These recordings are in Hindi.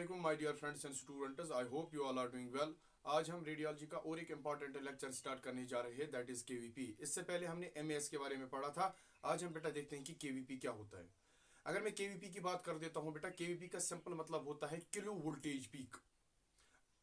Assalamualaikum my dear friends and students. I hope you all are doing well. आज हम रेडियोलॉजी का और एक इम्पॉर्टेंट लेक्चर स्टार्ट करने जा रहे हैं, दैट इज केवीपी। इससे पहले हमने एमएएस के बारे में पढ़ा था। आज हम बेटा देखते हैं कि केवीपी क्या होता है। अगर मैं केवीपी की बात कर देता हूं बेटा, केवीपी का सिंपल मतलब होता है किलो वोल्टेज पीक।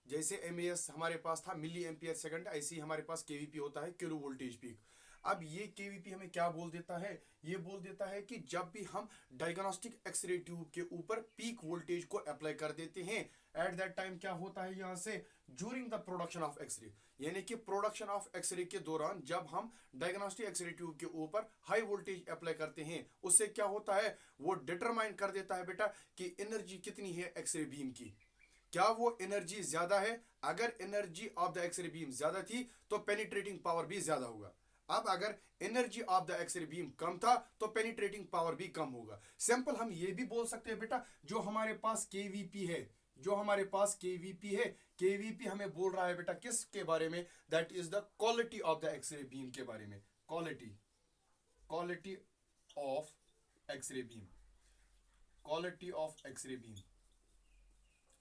जैसे एमएएस हमारे पास था मिली एम्पियर सेकंड, ऐसे ही हमारे पास केवीपी होता है किलो वोल्टेज पीक। अब ये केवीपी हमें क्या बोल देता है? ये बोल देता है कि जब भी हम डायग्नोस्टिक एक्सरे ट्यूब के ऊपर पीक वोल्टेज को अप्लाई कर देते हैं, एट दैट टाइम क्या होता है यहाँ से, during the production of x-ray, यानी कि प्रोडक्शन ऑफ एक्सरे के दौरान जब हम डायग्नोस्टिक एक्सरे ट्यूब के ऊपर हाई वोल्टेज अप्लाई करते हैं, उससे क्या होता है, वो डिटरमाइन कर देता है बेटा कि एनर्जी कितनी है एक्सरे बीम की। क्या वो एनर्जी ज्यादा है? अगर energy of the x ray beam ज्यादा थी तो पेनिट्रेटिंग पावर भी ज्यादा होगा। अब अगर energy of the x ray beam कम था तो पेनिट्रेटिंग पावर भी कम होगा। सिंपल हम ये भी बोल सकते हैं बेटा, जो हमारे पास केवीपी है, जो हमारे पास केवीपी है, केवीपी हमें बोल रहा है बेटा किसके बारे में, that is the quality of the x ray beam के बारे में। Quality of x-ray beam, quality of x-ray beam.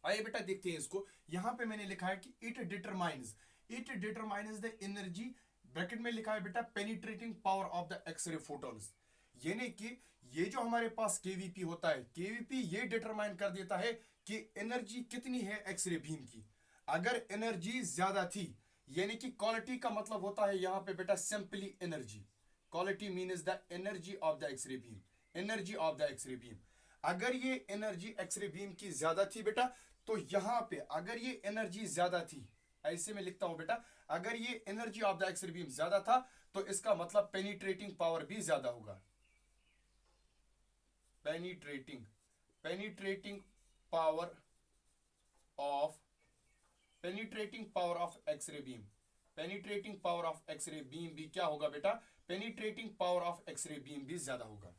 आइए बेटा देखते हैं इसको। यहां पे मैंने लिखा है कि it determines the energy, bracket में लिखा है बेटा penetrating power of the x-ray photons. यानी कि ये जो हमारे पास केवीपी होता है, केवीपी ये डिटरमाइन कर देता है कि एनर्जी कितनी है एक्सरे बीम की। अगर एनर्जी ज्यादा थी, यानी कि क्वालिटी का मतलब होता है यहां पे बेटा simply energy. Quality means the energy of the x ray beam, energy of the x ray beam. अगर ये एनर्जी एक्सरे बीम की ज्यादा थी बेटा, तो यहां पे अगर ये एनर्जी ज्यादा थी, ऐसे में लिखता हूं बेटा, अगर ये energy of the x ray beam ज्यादा था तो इसका मतलब पेनिट्रेटिंग पावर भी ज्यादा होगा। Penetrating power of x-ray beam, penetrating power of x-ray beam भी क्या होगा बेटा, penetrating power of x-ray beam भी ज्यादा होगा।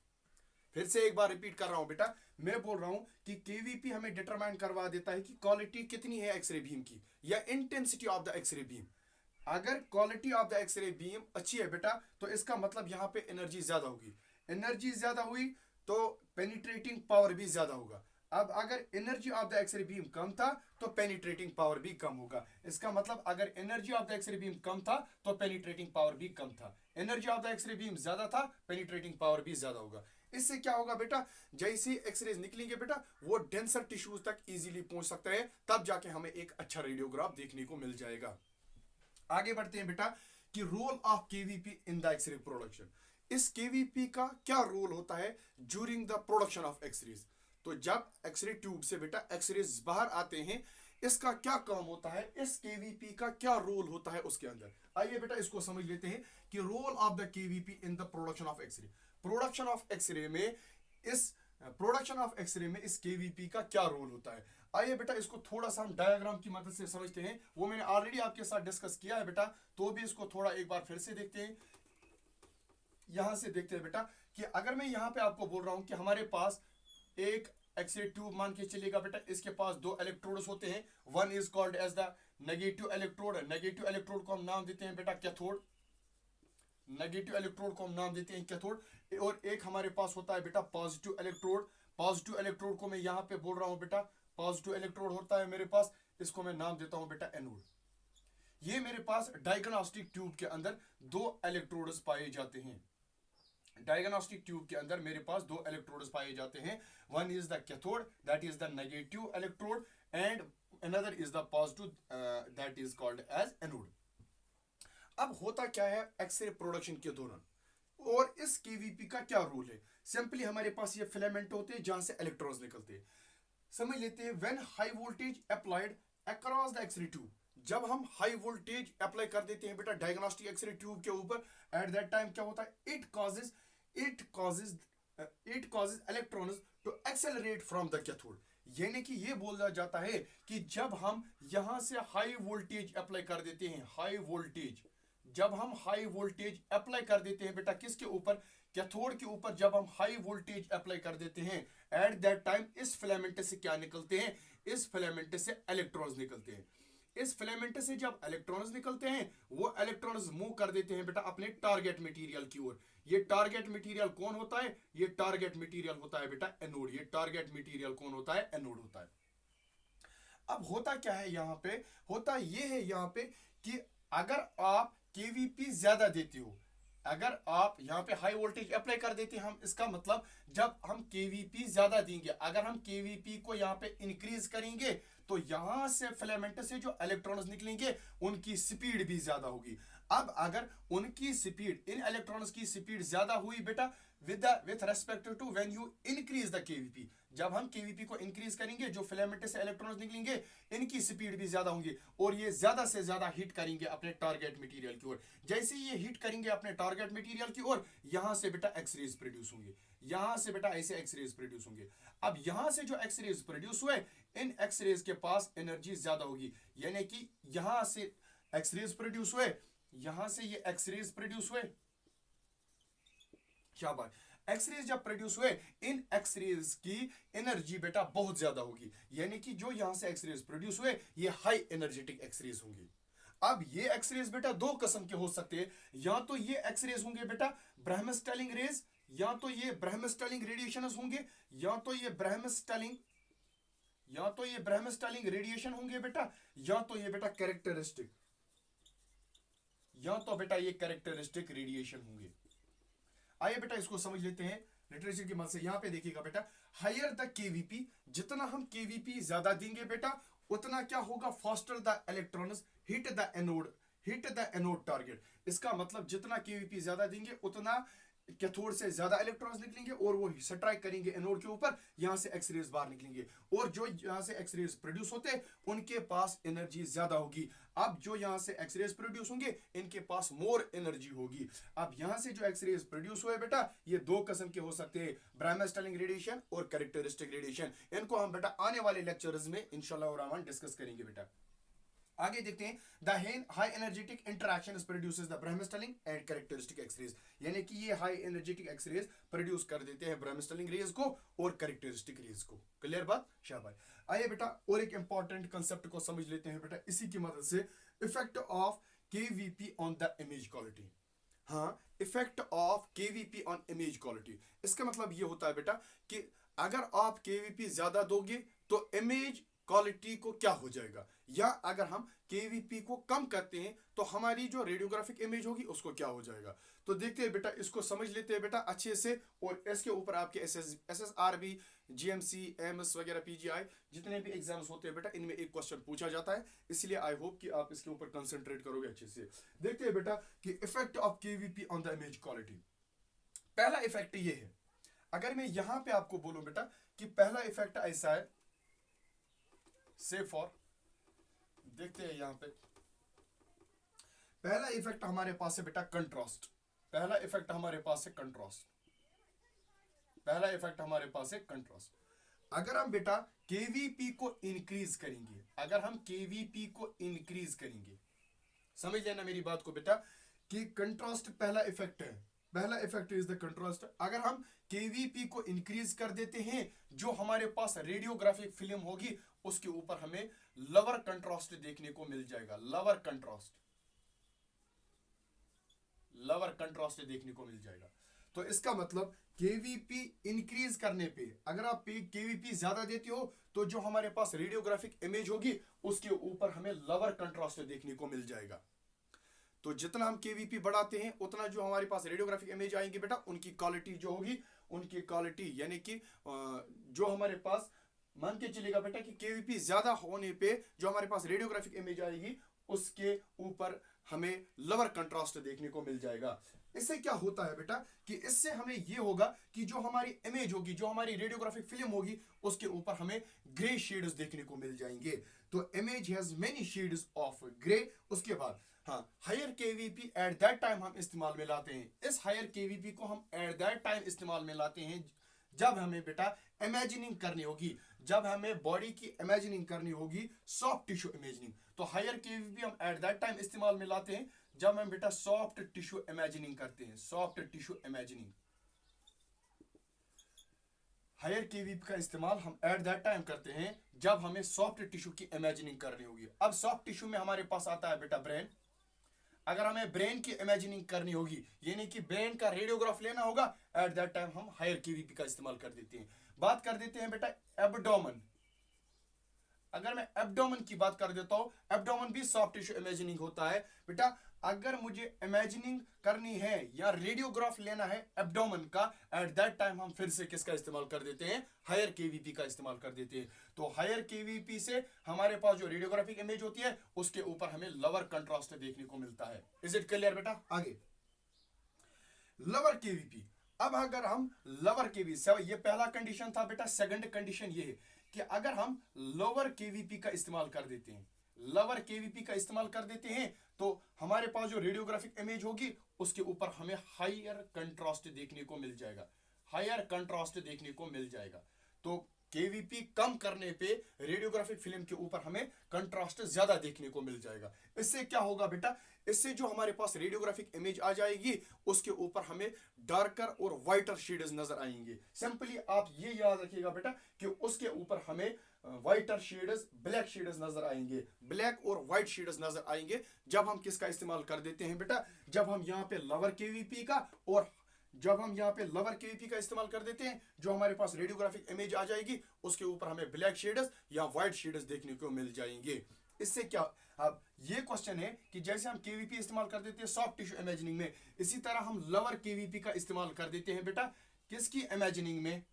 फिर से एक बार रिपीट कर रहा हूं बेटा, मैं बोल रहा हूं कि केवीपी हमें डिटरमाइन करवा देता है कि क्वालिटी कितनी है एक्सरे बीम की, या intensity of the x ray beam. अगर quality of the x ray beam अच्छी है बेटा, तो इसका मतलब यहां पे एनर्जी ज्यादा होगी। एनर्जी ज्यादा हुई तो पेनिट्रेटिंग पावर भी ज्यादा होगा। अब अगर energy of the x ray beam कम था तो पेनिट्रेटिंग पावर भी कम होगा। इसका मतलब अगर energy of the x ray beam कम था तो पेनिट्रेटिंग पावर भी कम था। Energy of the x ray beam ज्यादा था, पेनिट्रेटिंग पावर भी ज्यादा होगा। इससे क्या होगा बेटा, जैसे एक्सरेज निकलेंगे बेटा, वो डेंसर टिश्यूज तक इजीली पहुंच सकते हैं, तब जाके हमें एक अच्छा रेडियोग्राफ देखने को मिल जाएगा। आगे बढ़ते हैं बेटा कि role of KVP in the x-ray production. इस केवीपी का क्या रोल होता है during the production of x-rays. तो जब एक्सरे ट्यूब से बेटा एक्सरेज बाहर आते हैं, इसका क्या काम होता है, इस केवीपी का क्या रोल होता है उसके अंदर। आइए बेटा इसको समझ लेते हैं कि role of the KVP in the production of x-ray. Production of x-ray में इस केवीपी का क्या रोल होता है। आइए बेटा इसको थोड़ा सा हम डायग्राम की मदद से समझते हैं। वो मैंने ऑलरेडी आपके साथ डिस्कस किया है बेटा, तो भी इसको थोड़ा एक बार फिर से देखते हैं। यहां से देखते हैं बेटा कि अगर मैं यहां पे आपको बोल रहा हूं कि हमारे पास एक एक्सरे ट्यूब मान के चलेगा बेटा, इसके पास दो इलेक्ट्रोड्स होते हैं। One is called as the negative electrode. Negative electrode को हम नाम देते हैं बेटा कैथोड। नेगेटिव इलेक्ट्रोड को हम नाम देते हैं कैथोड। और एक हमारे पास होता है बेटा पॉजिटिव इलेक्ट्रोड। पॉजिटिव इलेक्ट्रोड को मैं यहां पे बोल रहा हूं बेटा, पॉजिटिव इलेक्ट्रोड होता है मेरे पास, इसको मैं नाम देता हूं बेटा एनोड। ये मेरे पास डायग्नोस्टिक ट्यूब के अंदर दो इलेक्ट्रोड्स पाए जाते हैं। डायग्नोस्टिक ट्यूब के अंदर मेरे पास दो इलेक्ट्रोड्स पाए जाते हैं। One is the cathode, that is the negative electrode, and another is the positive, that is called as anode. अब होता क्या है एक्सरे प्रोडक्शन के दौरान, और इस केवीपी का क्या रोल है। सिंपली हमारे पास ये फिलामेंट होते हैं जहां से इलेक्ट्रॉन्स निकलते हैं। समझ लेते हैं, when high voltage applied across the x-ray tube, जब हम हाई वोल्टेज अप्लाई कर देते हैं बेटा डायग्नोस्टिक एक्सरे ट्यूब के ऊपर, एट दैट टाइम क्या होता है, it causes electrons to accelerate from the cathode. यानी कि ये बोला जाता है कि जब हम यहां से हाई वोल्टेज अप्लाई कर देते हैं, जब हम हाई वोल्टेज अप्लाई कर देते हैं बेटा किसके ऊपर, कैथोड के ऊपर, जब हम हाई वोल्टेज अप्लाई कर देते हैं, एट दैट टाइम इस फिलामेंट से क्या निकलते हैं, इस फिलामेंट से इलेक्ट्रॉन्स निकलते हैं। इस फिलामेंट से जब इलेक्ट्रॉन्स निकलते हैं, वो इलेक्ट्रॉन्स मूव कर देते हैं बेटा अपने टारगेट मटेरियल की ओर। ये टारगेट मटेरियल कौन होता है, ये टारगेट मटेरियल होता है बेटा एनोड। ये टारगेट मटेरियल कौन होता है, एनोड होता है। अब होता क्या है यहाँ पे, होता ये है यहाँ पे कि अगर आप केवीपी ज्यादा देते हो, अगर आप यहाँ पे हाई वोल्टेज अप्लाई कर देते हैं हम, इसका मतलब जब हम केवीपी ज्यादा देंगे, अगर हम केवीपी को यहाँ पे इंक्रीज करेंगे तो यहां से फिलामेंट से जो इलेक्ट्रॉन्स निकलेंगे उनकी स्पीड भी ज्यादा होगी। अब अगर उनकी स्पीड, इन इलेक्ट्रॉन्स की स्पीड ज्यादा हुई बेटा with respect to when you increase the KVP, जब हम केवीपी को इंक्रीज करेंगे जो फिलामेंट से इलेक्ट्रॉन्स निकलेंगे इनकी स्पीड भी ज्यादा होंगी और ये ज्यादा से ज्यादा हिट करेंगे अपने टारगेट मटेरियल की ओर। जैसे ये हिट करेंगे अपने टारगेट मटेरियल की ओर, यहां से बेटा एक्सरेज प्रोड्यूस होंगे, यहां से बेटा ऐसे एक्सरेज प्रोड्यूस होंगे। अब यहां से जो एक्सरेज प्रोड्यूस हुए, इन एक्सरेज के पास एनर्जी ज्यादा होगी, यानी कि यहां से एक्सरेज प्रोड्यूस हुए, यहां से ये एक्सरेज प्रोड्यूस हुए, शाबाश, एक्सरेज जब प्रोड्यूस हुए, इन एक्सरेज की एनर्जी बेटा बहुत ज्यादा होगी, यानी कि जो यहां से एक्सरेज प्रोड्यूस हुए ये हाई एनर्जेटिक एक्सरेज होंगे। अब ये एक्सरेज बेटा दो किस्म के हो सकते हैं, या तो ये एक्सरेज होंगे बेटा ब्रह्मस्टेलिंग रेज, या तो ये ब्रह्मस्टेलिंग रेडिएशन होंगे, या तो ये ब्रह्मस्टेलिंग, या तो ये ब्रह्मस्टेलिंग रेडिएशन होंगे बेटा, या तो ये बेटा कैरेक्टरिस्टिक, या तो बेटा ये कैरेक्टरिस्टिक रेडिएशन होंगे। आइए बेटा इसको समझ लेते हैं लिटरेचर की मदद से। यहां पे देखिएगा बेटा, हायर द केवीपी, जितना हम केवीपी ज्यादा देंगे बेटा उतना क्या होगा, faster the electrons hit the anode, hit the anode target. इसका मतलब जितना केवीपी ज्यादा देंगे उतना कैथोड से ज्यादा इलेक्ट्रॉन्स निकलेंगे और वो स्ट्राइक करेंगे एनोड के ऊपर, यहां से एक्सरेज बाहर निकलेंगे और जो यहां से एक्सरेज प्रोड्यूस होते हैं उनके पास एनर्जी ज्यादा होगी। अब जो यहां से एक्सरेज प्रोड्यूस होंगे इनके पास मोर एनर्जी होगी। अब यहां से जो एक्सरेज प्रोड्यूस हुए बेटा ये दो किस्म के हो सकते हैं, ब्रह्मस्टेलिंग रेडिएशन और कैरेक्टरिस्टिक रेडिएशन। इनको हम बेटा आने वाले लेक्चर्स में इंशाल्लाह रहमान डिस्कस करेंगे बेटा। आगे देखते हैं, the high energetic interaction produces the bremsstrahlung and characteristic X-rays, यानी कि ये हाई एनर्जेटिक एक्सरेज प्रोड्यूस कर देते हैं ब्रह्मस्टेलिंग रेज को और कैरेक्टरिस्टिक रेज को। क्लियर बात, शाबाश। आइए बेटा और एक इंपॉर्टेंट कंसेप्ट को समझ लेते हैं बेटा इसी की मदद से, effect of KVP on the image quality. हाँ, effect of KVP on image quality, इसका मतलब ये होता है बेटा कि अगर आप केवीपी ज्यादा दोगे तो इमेज क्वालिटी को क्या हो जाएगा, या अगर हम केवीपी को कम करते हैं तो हमारी जो रेडियोग्राफिक इमेज होगी उसको क्या हो जाएगा। तो देखते हैं बेटा, इसको समझ लेते हैं बेटा अच्छे से, और इसके ऊपर आपके SSRB, GMC, AMS वगैरह PGI जितने भी एग्जाम्स होते हैं बेटा इनमें एक क्वेश्चन पूछा जाता है, इसलिए आई होप कि आप इसके ऊपर कंसंट्रेट करोगे अच्छे से। देखते हैं बेटा कि effect of KVP on the image quality. पहला इफेक्ट ये है, अगर मैं यहां पे आपको बोलूं बेटा कि पहला इफेक्ट ऐसा है, से फॉर, देखते हैं यहां पे पहला इफेक्ट हमारे पास है बेटा कंट्रास्ट, पहला इफेक्ट हमारे पास है कंट्रास्ट, पहला इफेक्ट हमारे पास है कंट्रास्ट। अगर हम बेटा केवीपी को इंक्रीज करेंगे, अगर हम केवीपी को इंक्रीज करेंगे, समझ लेना मेरी बात को बेटा कि कंट्रास्ट पहला इफेक्ट है, पहला इफेक्ट इज द कंट्रास्ट। अगर हम केवीपी को इंक्रीज कर देते हैं, जो हमारे पास रेडियोग्राफिक फिल्म होगी उसके ऊपर हमें लोअर कंट्रास्ट देखने को मिल जाएगा, लोअर कंट्रास्ट, लोअर कंट्रास्ट देखने को मिल जाएगा। तो इसका मतलब केवीपी इंक्रीज करने पे, अगर आप केवीपी ज्यादा देते हो तो जो हमारे पास रेडियोग्राफिक इमेज होगी उसके ऊपर हमें लोअर कंट्रास्ट देखने को मिल जाएगा। तो जितना हम केवीपी बढ़ाते हैं उतना जो हमारे पास रेडियोग्राफिक इमेज आएंगे बेटा उनकी क्वालिटी जो होगी, उनकी क्वालिटी यानी कि जो हमारे पास, मान के चलेगा बेटा कि केवीपी ज्यादा होने पे जो हमारे पास रेडियोग्राफिक इमेज आएगी उसके ऊपर हमें लोअर कंट्रास्ट देखने को मिल जाएगा। इससे क्या होता है बेटा कि इससे हमें यह होगा कि जो हमारी इमेज होगी, जो हमारी रेडियोग्राफिक फिल्म होगी उसके ऊपर हमें ग्रे शेड्स देखने को मिल जाएंगे। तो image has many shades of grey. उसके बाद हाँ, higher KVP at that time हम इस्तेमाल में लाते हैं, इस हायर केवीपी को हम एट दैट टाइम इस्तेमाल में लाते हैं जब हमें बेटा इमेजिनिंग करनी होगी, जब हमें बॉडी की इमेजिनिंग करनी होगी, सॉफ्ट टिश्यू इमेजिनिंग। तो हायर केवीपी हम एट दैट टाइम इस्तेमाल में लाते हैं जब हम बेटा सॉफ्ट टिश्यू इमेजिनिंग करते हैं, soft tissue imagining. Higher KVP का इस्तेमाल हम एट दैट टाइम करते हैं जब हमें सॉफ्ट टिश्यू की इमेजिनिंग करनी होगी। अब सॉफ्ट टिश्यू में हमारे पास आता है बेटा ब्रेन। अगर हमें ब्रेन की इमेजिनिंग करनी होगी यानी कि ब्रेन का रेडियोग्राफ लेना होगा, एट दैट टाइम हम हायर केवीपी का इस्तेमाल कर देते हैं। बात कर देते हैं बेटा एब्डोमेन। अगर मैं एब्डोमेन की बात कर देता हूं, एब्डोमेन भी सॉफ्ट टिश्यू इमेजिनिंग होता है बेटा। अगर मुझे इमेजिनिंग करनी है या रेडियोग्राफ लेना है एब्डोमेन का, एट दैट टाइम हम फिर से किसका इस्तेमाल कर देते हैं, हायर केवीपी का इस्तेमाल कर देते हैं। तो हायर केवीपी से हमारे पास जो रेडियोग्राफिक इमेज होती है उसके ऊपर हमें लोअर कंट्रास्ट देखने को मिलता है। इज इट क्लियर बेटा? आगे लोअर केवीपी। अब अगर हम लोअर केवीपी, ये पहला कंडीशन था बेटा। सेकंड कंडीशन ये है कि अगर हम लोअर केवीपी का इस्तेमाल कर देते हैं, लोअर केवीपी का इस्तेमाल कर देते हैं, तो हमारे पास जो रेडियोग्राफिक इमेज होगी उसके ऊपर हमें हायर कंट्रास्ट देखने को मिल जाएगा, हायर कंट्रास्ट देखने को मिल जाएगा। तो केवीपी कम करने पे रेडियोग्राफिक फिल्म के ऊपर हमें कंट्रास्ट ज्यादा देखने को मिल जाएगा। इससे क्या होगा बेटा, इससे जो हमारे पास रेडियोग्राफिक इमेज आ जाएगी उसके ऊपर हमें डार्कर और व्हाइटर शेड्स नजर आएंगे। सिंपली आप ये याद रखिएगा बेटा कि उसके ऊपर हमें व्हाइटर शेड्स, ब्लैक शेड्स नजर आएंगे, ब्लैक और व्हाइट शेड्स नजर आएंगे जब हम किसका इस्तेमाल कर देते हैं बेटा, जब हम यहाँ पे लोअर केवीपी का, और जब हम यहाँ पे लोअर केवीपी का इस्तेमाल कर देते हैं, जो हमारे पास रेडियोग्राफिक इमेज आ जाएगी उसके ऊपर हमें ब्लैक शेड्स या व्हाइट शेड्स देखने को मिल जाएंगे। इससे क्या, अब ये क्वेश्चन है कि जैसे हम केवीपी इस्तेमाल कर देते हैं सॉफ्ट टिश्यू इमेजिनिंग में, इसी तरह हम लोअर केवीपी का इस्तेमाल कर देते हैं बेटा किसकी इमेजिनिंग में,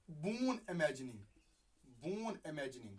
बून इमेजिनिंग, बून इमेजिनिंग।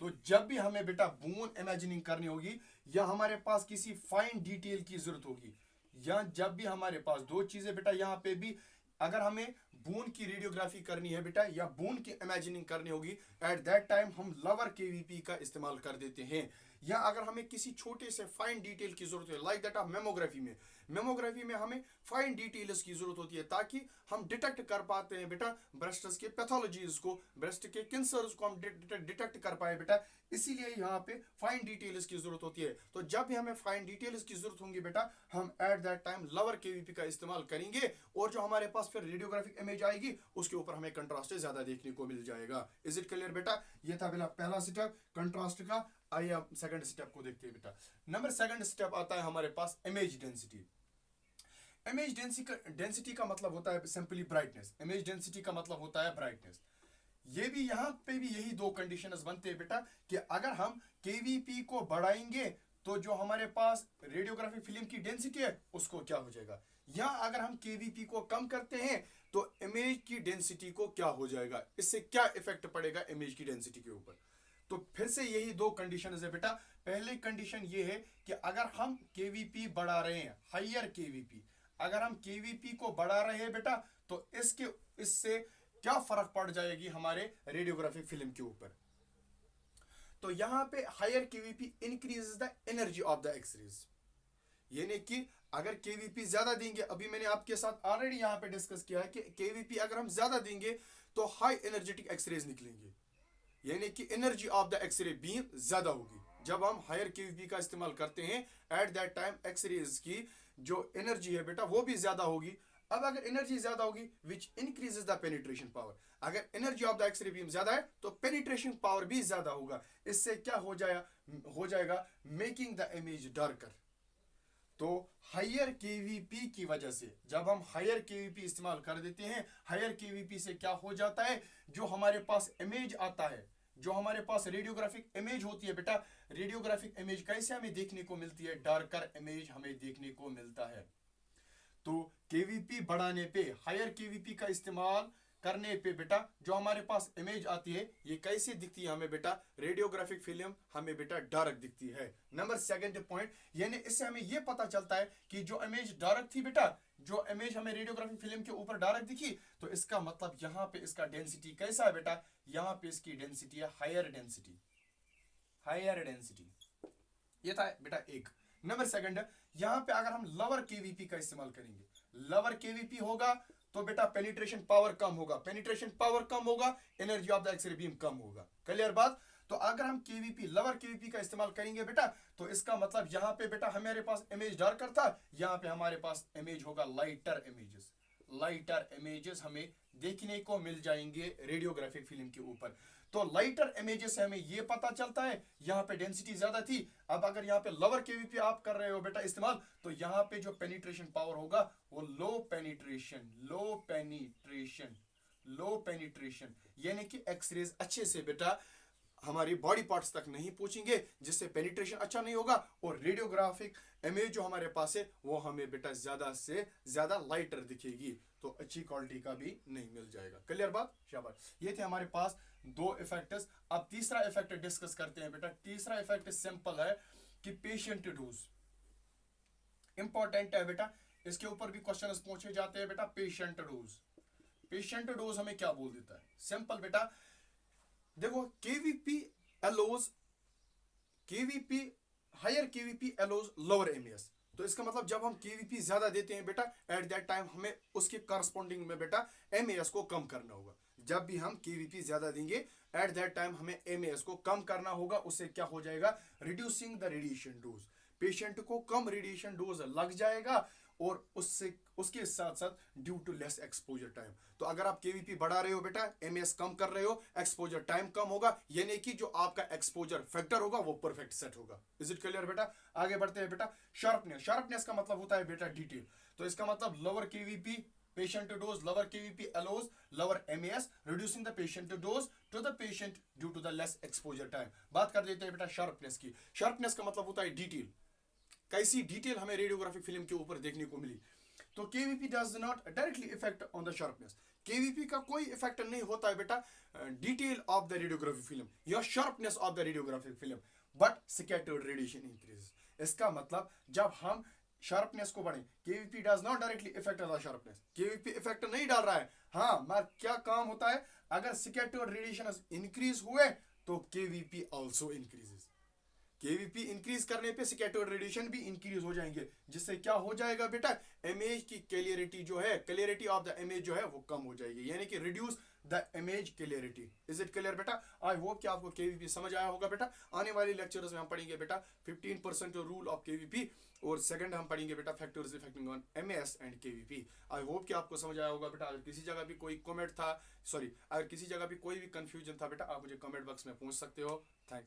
तो जब भी हमें बेटा बून इमेजिनिंग करनी होगी या हमारे पास किसी फाइन डिटेल की जरूरत होगी, या जब भी हमारे पास दो चीजें बेटा, यहां पे भी अगर हमें बून की रेडियोग्राफी करनी है बेटा या बून की इमेजिनिंग करनी होगी, एट दैट टाइम हम लोअर केवीपी का इस्तेमाल कर देते हैं। या अगर हमें किसी छोटे से फाइन डिटेल की जरूरत है, लाइक दैट ऑफ मेमोग्राफी में, मेमोग्राफी में हमें फाइन डिटेल्स की जरूरत होती है ताकि हम डिटेक्ट कर पाते हैं बेटा ब्रेस्ट के पैथोलॉजीज को, ब्रेस्ट के कैंसर्स को हम डिटेक्ट कर पाए बेटा, इसीलिए यहाँ पे फाइन डिटेल्स की जरूरत होती है। तो जब भी हमें फाइन डिटेल्स की जरूरत होगी बेटा, हम eight that time lower KVP का इस्तेमाल करेंगे, और जो हमारे पास फिर रेडियोग्राफिक इमेज आएगी उसके ऊपर हमें कंट्रास्ट ज्यादा देखने को मिल जाएगा। इज इट क्लियर बेटा? ये था पहला स्टेप कंट्रास्ट का। आइए आप सेकंड स्टेप को देखते हैं बेटा। नंबर सेकंड स्टेप आता है हमारे पास इमेज डेंसिटी। इमेज डेंसिटी का मतलब होता है सिंपली ब्राइटनेस, इमेज डेंसिटी का मतलब होता है ब्राइटनेस। ये भी यहाँ पे भी यही दो कंडीशंस बनते हैं बेटा कि अगर हम केवीपी को बढ़ाएंगे तो जो हमारे पास रेडियोग्राफी फिल्म की डेंसिटी है उसको क्या हो जाएगा, या अगर हम केवीपी को कम करते हैं तो इमेज की डेंसिटी को क्या हो जाएगा, इससे क्या इफेक्ट पड़ेगा इमेज की डेंसिटी के ऊपर। तो फिर से यही दो कंडीशंस है बेटा। पहली कंडीशन ये है कि अगर हम केवीपी बढ़ा रहे हैं, हायर केवीपी, अगर हम केवीपी को बढ़ा रहे हैं बेटा, तो इससे क्या फर्क पड़ जाएगी हमारे रेडियोग्राफिक फिल्म के ऊपर। तो यहां पे higher KVP increases the energy of the x-rays, यानी कि अगर केवीपी ज्यादा देंगे, अभी मैंने आपके साथ ऑलरेडी यहां पे डिस्कस किया है कि केवीपी अगर हम ज्यादा देंगे तो हाई एनर्जेटिक एक्सरेज निकलेंगे, यानी कि energy of the x ray beam ज्यादा होगी। जब हम हायर केवीपी का इस्तेमाल करते हैं एट दैट टाइम एक्सरेज की जो एनर्जी है बेटा वो भी ज्यादा होगी। अब अगर एनर्जी ज्यादा होगी which increases the penetration power, अगर energy of the x ray beam ज्यादा है तो पेनिट्रेशन पावर भी ज्यादा होगा। इससे क्या हो जाएगा मेकिंग द इमेज डार्कर। तो हायर केवीपी की वजह से जब हम हायर केवीपी इस्तेमाल कर देते हैं, हायर केवीपी से क्या हो जाता है, जो हमारे पास इमेज आता है, जो हमारे पास रेडियोग्राफिक इमेज होती है बेटा, रेडियोग्राफिक इमेज कैसे हमें देखने को मिलती है, डार्कर इमेज हमें देखने को मिलता है। तो केवीपी बढ़ाने पे, हायर केवीपी का इस्तेमाल करने पे बेटा जो हमारे पास इमेज आती है ये कैसे दिखती है हमें बेटा, रेडियोग्राफिक फिल्म हमें बेटा डार्क दिखती है। नंबर सेकंड पॉइंट, यानी इससे हमें ये पता चलता है कि जो इमेज डार्क थी बेटा, जो इमेज हमें रेडियोग्राफिक फिल्म के ऊपर डार्क दिखी, तो इसका मतलब यहाँ पे इसका डेंसिटी कैसा है बेटा, यहाँ पे इसकी डेंसिटी है हायर डेंसिटी, हायर डेंसिटी। ये था बेटा एक। नंबर सेकंड, यहाँ पे अगर हम लोअर केवीपी का इस्तेमाल करेंगे, लोअर केवीपी होगा तो बेटा पेनिट्रेशन पावर कम होगा, पेनिट्रेशन पावर कम होगा, energy of the x ray beam कम होगा। क्लियर बात? तो अगर हम केवीपी, लोअर केवीपी का इस्तेमाल करेंगे बेटा, तो इसका मतलब यहाँ पे बेटा हमारे पास इमेज डार्कर था, यहाँ पे हमारे पास इमेज होगा लाइटर इमेजेस, लाइटर इमेजेस हमें देखने को मिल जाएंगे रेडियोग्राफिक फिल्म के ऊपर। तो लाइटर इमेजेस से हमें ये पता चलता है यहाँ पे डेंसिटी ज्यादा थी। अब अगर यहाँ पे लोअर केवीपी आप कर रहे हो बेटा इस्तेमाल, तो यहाँ पे जो पेनिट्रेशन पावर होगा वो लो पेनिट्रेशन, लो पेनिट्रेशन, लो पेनिट्रेशन, यानी कि एक्सरेज अच्छे से बेटा हमारी बॉडी पार्ट्स तक नहीं पहुंचेंगे, जिससे पेनिट्रेशन अच्छा नहीं होगा, और रेडियोग्राफिक इमेज जो हमारे पास है वो हमें बेटा ज्यादा से ज्यादा लाइटर दिखेगी, तो अच्छी क्वालिटी का भी नहीं मिल जाएगा। क्लियर बात, शाबाश। ये थे हमारे पास दो इफेक्ट्स। अब तीसरा इफेक्ट डिस्कस करते हैं बेटा। तीसरा इफेक्ट सिंपल है कि पेशेंट डोज, इंपॉर्टेंट है बेटा, इसके ऊपर भी क्वेश्चंस पूछे जाते हैं बेटा। पेशेंट डोज, पेशेंट डोज हमें क्या बोल देता है? सिंपल बेटा, देखो KVP allows, KVP higher KVP allows lower MS, तो इसका मतलब जब हम केवीपी ज्यादा देते हैं बेटा, एट दैट टाइम हमें उसके करस्पॉन्डिंग में बेटा एमएस को कम करना होगा। जब भी हम केवीपी ज्यादा देंगे एट दैट टाइम हमें एमएस को कम करना होगा। उससे क्या हो जाएगा? Reducing the radiation dose, patient को कम रेडिएशन डोज लग जाएगा, और उससे उसके साथ साथ due to less exposure time. तो अगर आप केवीपी बढ़ा रहे हो बेटा, एमएस कम कर रहे हो, एक्सपोजर टाइम कम होगा, यानी कि जो आपका एक्सपोजर फैक्टर होगा वो परफेक्ट सेट होगा। इज इट क्लियर बेटा? आगे बढ़ते हैं बेटा। शार्पनेस, शार्पनेस का मतलब होता है बेटा डिटेल, तो इसका मतलब lower KVP patient dose, lower KVP allows lower MS, reducing the patient dose to the patient due to the less exposure time. बात कर देते हैं बेटा शार्पनेस की। शार्पनेस का मतलब होता है डिटेल, कैसी डिटेल हमें रेडियोग्राफिक फिल्म के ऊपर देखने को मिली। तो KVP does not directly effect on the sharpness, KVP का कोई इफेक्ट नहीं होता है बेटा detail of the radiographic film या sharpness of the radiographic film, but scattered radiation increases. इसका मतलब जब हम शार्पनेस को बढ़े, KVP does not directly effect the sharpness, KVP effect नहीं डाल रहा है। हाँ, मगर क्या काम होता है? अगर स्कैटर्ड रेडिएशन इंक्रीज हुए तो KVP also increases. KVP increase करने पे स्कैटर्ड रेडिएशन भी इंक्रीज हो जाएंगे, जिससे क्या हो जाएगा बेटा? इमेज की क्लियरिटी जो है, क्लियरिटी ऑफ द इमेज जो है वो कम हो जाएगी, यानी कि reduce the image clarity. Is it clear बेटा? आई होप कि आपको केवीपी समझ आया होगा बेटा। आने वाले लेक्चर्स में हम पढ़ेंगे बेटा 15% रूल ऑफ केवीपी, और सेकंड हम पढ़ेंगे बेटा factors affecting on MS and KVP. I hope कि आपको समझ आया होगा बेटा। अगर किसी जगह भी कोई कमेंट था, अगर किसी जगह भी कोई भी कंफ्यूजन था बेटा, आप मुझे कमेंट बॉक्स में पूछ सकते हो। थैंक्स।